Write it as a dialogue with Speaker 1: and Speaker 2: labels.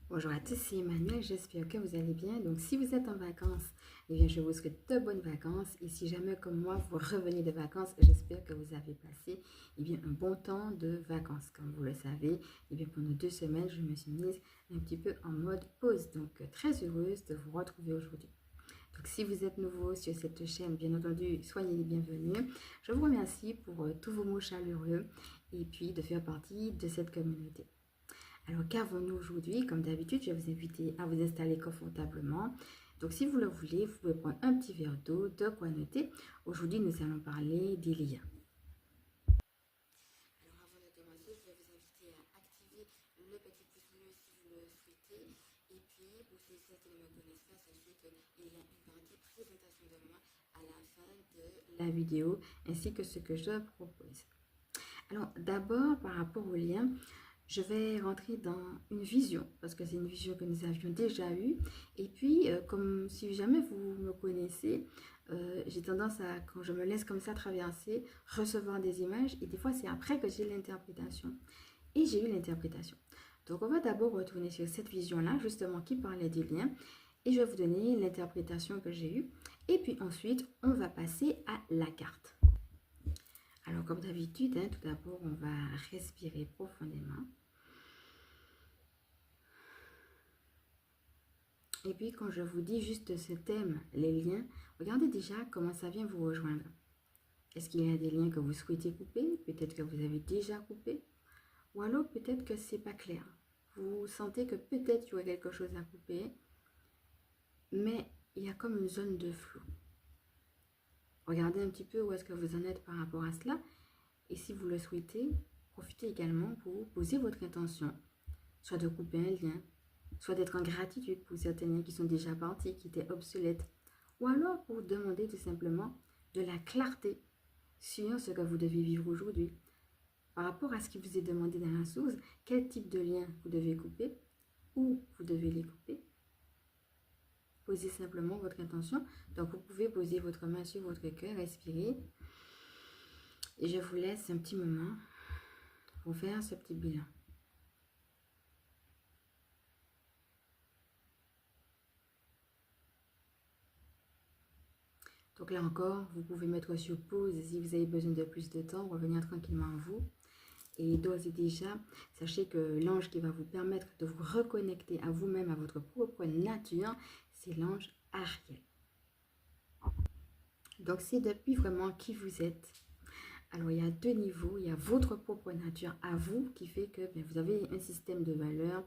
Speaker 1: Bonjour à tous, c'est Emmanuel, j'espère que vous allez bien. Donc si vous êtes en vacances, eh bien je vous souhaite de bonnes vacances. Et si jamais comme moi vous revenez de vacances, j'espère que vous avez passé un bon temps de vacances. Comme vous le savez, pendant 2 semaines, je me suis mise un petit peu en mode pause. Donc très heureuse de vous retrouver aujourd'hui. Donc si vous êtes nouveau sur cette chaîne, bien entendu, soyez les bienvenus. Je vous remercie pour tous vos mots chaleureux et puis de faire partie de cette communauté. Alors, qu'avons-nous aujourd'hui? Comme d'habitude, je vais vous inviter à vous installer confortablement. Donc, si vous le voulez, vous pouvez prendre un petit verre d'eau, de quoi noter. Aujourd'hui, nous allons parler des liens. Alors, avant de commencer, je vais vous inviter à activer le petit pouce bleu si vous le souhaitez. Et puis, pour ceux qui ne me connaissent pas, sachez qu'il y a une partie présentation de moi à la fin de la vidéo, ainsi que ce que je propose. Alors, d'abord, par rapport aux liens, je vais rentrer dans une vision, parce que c'est une vision que nous avions déjà eue. Et puis, comme si jamais vous me connaissez, j'ai tendance à, quand je me laisse comme ça traverser, recevoir des images. Et des fois, c'est après que j'ai l'interprétation. Et j'ai eu l'interprétation. Donc, on va d'abord retourner sur cette vision-là, justement, qui parlait du lien. Et je vais vous donner l'interprétation que j'ai eue. Et puis ensuite, on va passer à la carte. Alors, comme d'habitude, tout d'abord, on va respirer profondément. Et puis, quand je vous dis juste ce thème, les liens, regardez déjà comment ça vient vous rejoindre. Est-ce qu'il y a des liens que vous souhaitez couper? Peut-être que vous avez déjà coupé. Ou alors, peut-être que c'est pas clair. Vous sentez que peut-être il y aurait quelque chose à couper, mais il y a comme une zone de flou. Regardez un petit peu où est-ce que vous en êtes par rapport à cela. Et si vous le souhaitez, profitez également pour poser votre intention. Soit de couper un lien, soit d'être en gratitude pour certains liens qui sont déjà partis, qui étaient obsolètes. Ou alors pour demander tout simplement de la clarté sur ce que vous devez vivre aujourd'hui. Par rapport à ce qui vous est demandé dans la source, quel type de lien vous devez couper, où vous devez les couper. Posez simplement votre intention. Donc vous pouvez poser votre main sur votre cœur, respirer. Et je vous laisse un petit moment pour faire ce petit bilan. Donc là encore, vous pouvez mettre sur pause si vous avez besoin de plus de temps, revenir tranquillement à vous. Et d'ores et déjà, sachez que l'ange qui va vous permettre de vous reconnecter à vous-même, à votre propre nature, c'est l'ange Ariel. Donc c'est depuis vraiment qui vous êtes. Alors il y a deux niveaux, il y a votre propre nature à vous qui fait que vous avez un système de valeurs,